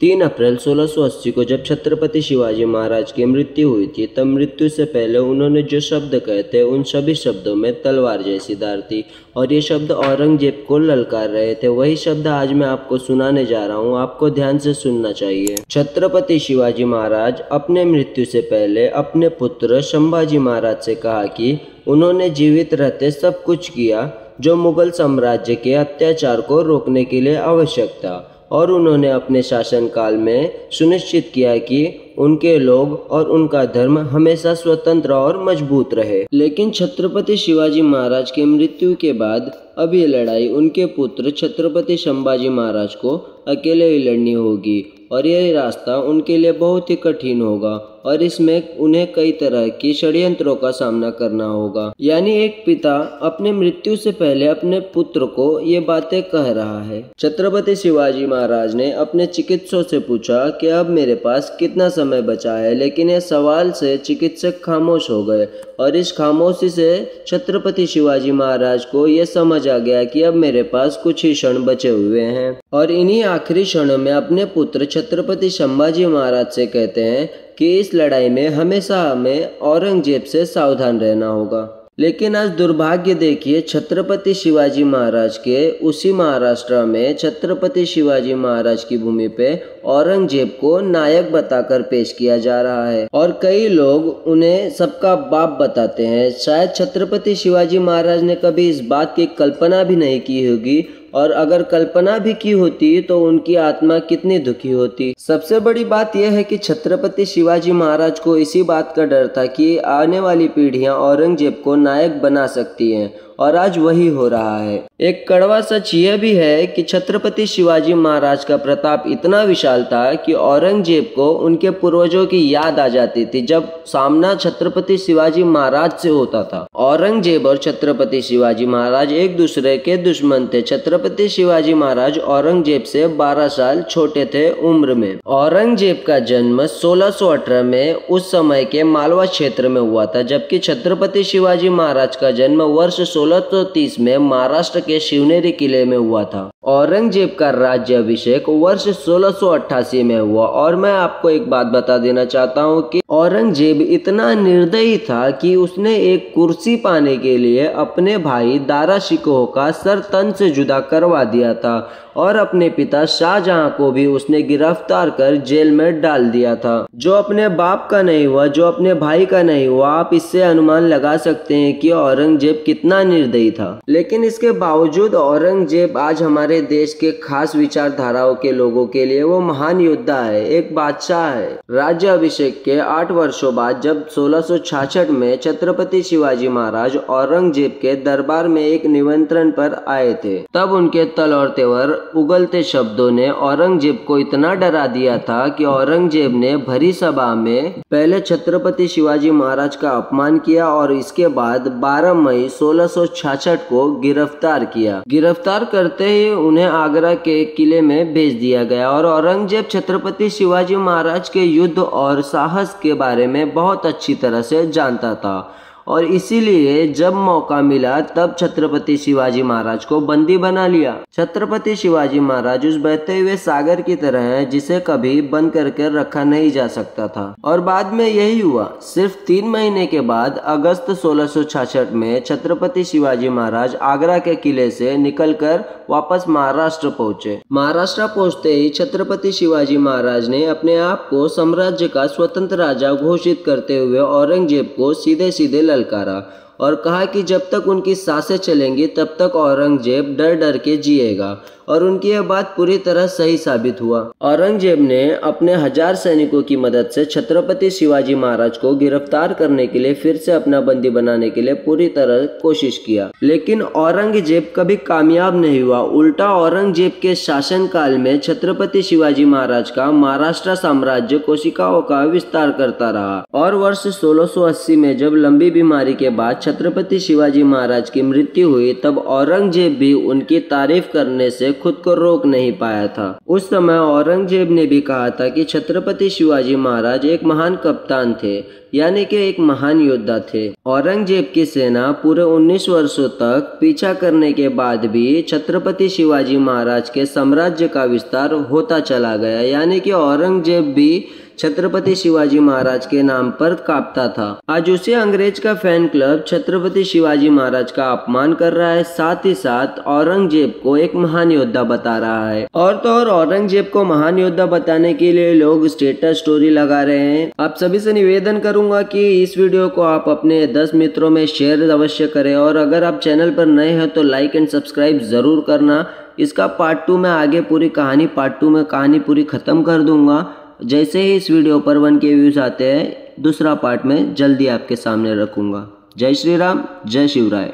3 अप्रैल 1680 को जब छत्रपति शिवाजी महाराज की मृत्यु हुई थी, तब मृत्यु से पहले उन्होंने जो शब्द कहे थे उन सभी शब्दों में तलवार जैसी धार थी और ये शब्द औरंगजेब को ललकार रहे थे। वही शब्द आज मैं आपको सुनाने जा रहा हूँ, आपको ध्यान से सुनना चाहिए। छत्रपति शिवाजी महाराज अपने मृत्यु से पहले अपने पुत्र संभाजी महाराज से कहा कि उन्होंने जीवित रहते सब कुछ किया जो मुगल साम्राज्य के अत्याचार को रोकने के लिए आवश्यक था, और उन्होंने अपने शासनकाल में सुनिश्चित किया कि उनके लोग और उनका धर्म हमेशा स्वतंत्र और मजबूत रहे। लेकिन छत्रपति शिवाजी महाराज की मृत्यु के बाद अब ये लड़ाई उनके पुत्र छत्रपति संभाजी महाराज को अकेले ही लड़नी होगी और यह रास्ता उनके लिए बहुत ही कठिन होगा और इसमें उन्हें कई तरह की षड्यंत्रों का सामना करना होगा। यानी एक पिता अपने मृत्यु से पहले अपने पुत्र को ये बातें कह रहा है। छत्रपति शिवाजी महाराज ने अपने चिकित्सक से पूछा कि अब मेरे पास कितना समय बचा है, लेकिन यह सवाल से चिकित्सक खामोश हो गए और इस खामोशी से छत्रपति शिवाजी महाराज को यह समझ आ गया कि अब मेरे पास कुछ ही क्षण बचे हुए हैं और इन्हीं आखिरी क्षणों में अपने पुत्र छत्रपति संभाजी महाराज से कहते हैं कि इस लड़ाई में हमेशा हमें औरंगजेब से सावधान रहना होगा। लेकिन आज दुर्भाग्य देखिए, छत्रपति शिवाजी महाराज के उसी महाराष्ट्र में छत्रपति शिवाजी महाराज की भूमि पे औरंगजेब को नायक बताकर पेश किया जा रहा है और कई लोग उन्हें सबका बाप बताते हैं। शायद छत्रपति शिवाजी महाराज ने कभी इस बात की कल्पना भी नहीं की होगी और अगर कल्पना भी की होती तो उनकी आत्मा कितनी दुखी होती। सबसे बड़ी बात यह है कि छत्रपति शिवाजी महाराज को इसी बात का डर था कि आने वाली पीढ़ियां औरंगजेब को नायक बना सकती हैं और आज वही हो रहा है। एक कड़वा सच यह भी है कि छत्रपति शिवाजी महाराज का प्रताप इतना विशाल था कि औरंगजेब को उनके पूर्वजों की याद आ जाती थी जब सामना छत्रपति शिवाजी महाराज से होता था। औरंगजेब और छत्रपति शिवाजी महाराज एक दूसरे के दुश्मन थे। छत्रपति शिवाजी महाराज औरंगजेब से 12 साल छोटे थे उम्र में। औरंगजेब का जन्म 1618 में उस समय के मालवा क्षेत्र में हुआ था, जबकि छत्रपति शिवाजी महाराज का जन्म वर्ष 1630 में महाराष्ट्र के शिवनेरी किले में हुआ था। औरंगजेब का राज्याभिषेक वर्ष 1688 में हुआ और मैं आपको एक बात बता देना चाहता हूँ कि औरंगजेब इतना निर्दयी था कि उसने एक कुर्सी पाने के लिए अपने भाई दारा शिकोह का सर तन से जुदा करवा दिया था और अपने पिता शाहजहां को भी उसने गिरफ्तार कर जेल में डाल दिया था। जो अपने बाप का नहीं हुआ, जो अपने भाई का नहीं हुआ, आप इससे अनुमान लगा सकते हैं कि औरंगजेब कितना निर्दयी था। लेकिन इसके बावजूद औरंगजेब आज हमारे देश के खास विचारधाराओं के लोगों के लिए वो महान योद्धा है, एक बादशाह है। राज्याभिषेक के 8 वर्षों बाद जब 1666 में छत्रपति शिवाजी महाराज औरंगजेब के दरबार में एक निमंत्रण पर आए थे, तब उनके तल और तेवर उगलते शब्दों ने औरंगजेब को इतना डरा दिया था कि औरंगजेब ने भरी सभा में पहले छत्रपति शिवाजी महाराज का अपमान किया और इसके बाद 12 मई 1666 को गिरफ्तार किया। गिरफ्तार करते ही उन्हें आगरा के किले में भेज दिया गया और औरंगजेब छत्रपति शिवाजी महाराज के युद्ध और साहस के बारे में बहुत अच्छी तरह से जानता था और इसीलिए जब मौका मिला तब छत्रपति शिवाजी महाराज को बंदी बना लिया। छत्रपति शिवाजी महाराज उस बहते हुए सागर की तरह है जिसे कभी बंद करके रखा नहीं जा सकता था और बाद में यही हुआ। सिर्फ 3 महीने के बाद अगस्त 1666 में छत्रपति शिवाजी महाराज आगरा के किले से निकलकर वापस महाराष्ट्र पहुंचे। महाराष्ट्र पहुंचते ही छत्रपति शिवाजी महाराज ने अपने आप को साम्राज्य का स्वतंत्र राजा घोषित करते हुए औरंगजेब को सीधे सीधे ललकारा और कहा कि जब तक उनकी सांसें चलेंगी तब तक औरंगजेब डर डर के जिएगा और उनकी यह बात पूरी तरह सही साबित हुआ। औरंगजेब ने अपने 1000 सैनिकों की मदद से छत्रपति शिवाजी महाराज को गिरफ्तार करने के लिए फिर से अपना बंदी बनाने के लिए पूरी तरह कोशिश किया, लेकिन औरंगजेब कभी कामयाब नहीं हुआ। उल्टा औरंगजेब के शासनकाल में छत्रपति शिवाजी महाराज का महाराष्ट्र साम्राज्य कोशिकाओं का विस्तार करता रहा और वर्ष 1680 में जब लंबी बीमारी के बाद छत्रपति शिवाजी महाराज की मृत्यु हुई तब औरंगजेब भी उनकी तारीफ करने से खुद को रोक नहीं पाया था। उस समय औरंगजेब ने भी कहा था कि छत्रपति शिवाजी महाराज एक महान कप्तान थे, यानी कि एक महान योद्धा थे। औरंगजेब की सेना पूरे 19 वर्षों तक पीछा करने के बाद भी छत्रपति शिवाजी महाराज के साम्राज्य का विस्तार होता चला गया, यानी कि औरंगजेब भी छत्रपति शिवाजी महाराज के नाम पर कांपता था। आज उसी अंग्रेज का फैन क्लब छत्रपति शिवाजी महाराज का अपमान कर रहा है, साथ ही साथ औरंगजेब को एक महान योद्धा बता रहा है। और तो और औरंगजेब को महान योद्धा बताने के लिए लोग स्टेटस स्टोरी लगा रहे हैं। आप सभी से निवेदन करूंगा कि इस वीडियो को आप अपने 10 मित्रों में शेयर अवश्य करें, और अगर आप चैनल पर नए हैं तो लाइक एंड सब्सक्राइब जरूर करना। इसका पार्ट 2 में आगे पूरी कहानी पार्ट 2 में कहानी पूरी खत्म कर दूंगा। जैसे ही इस वीडियो पर 1 के व्यूज आते हैं, दूसरा पार्ट में जल्दी आपके सामने रखूंगा। जय श्री राम, जय शिवराय।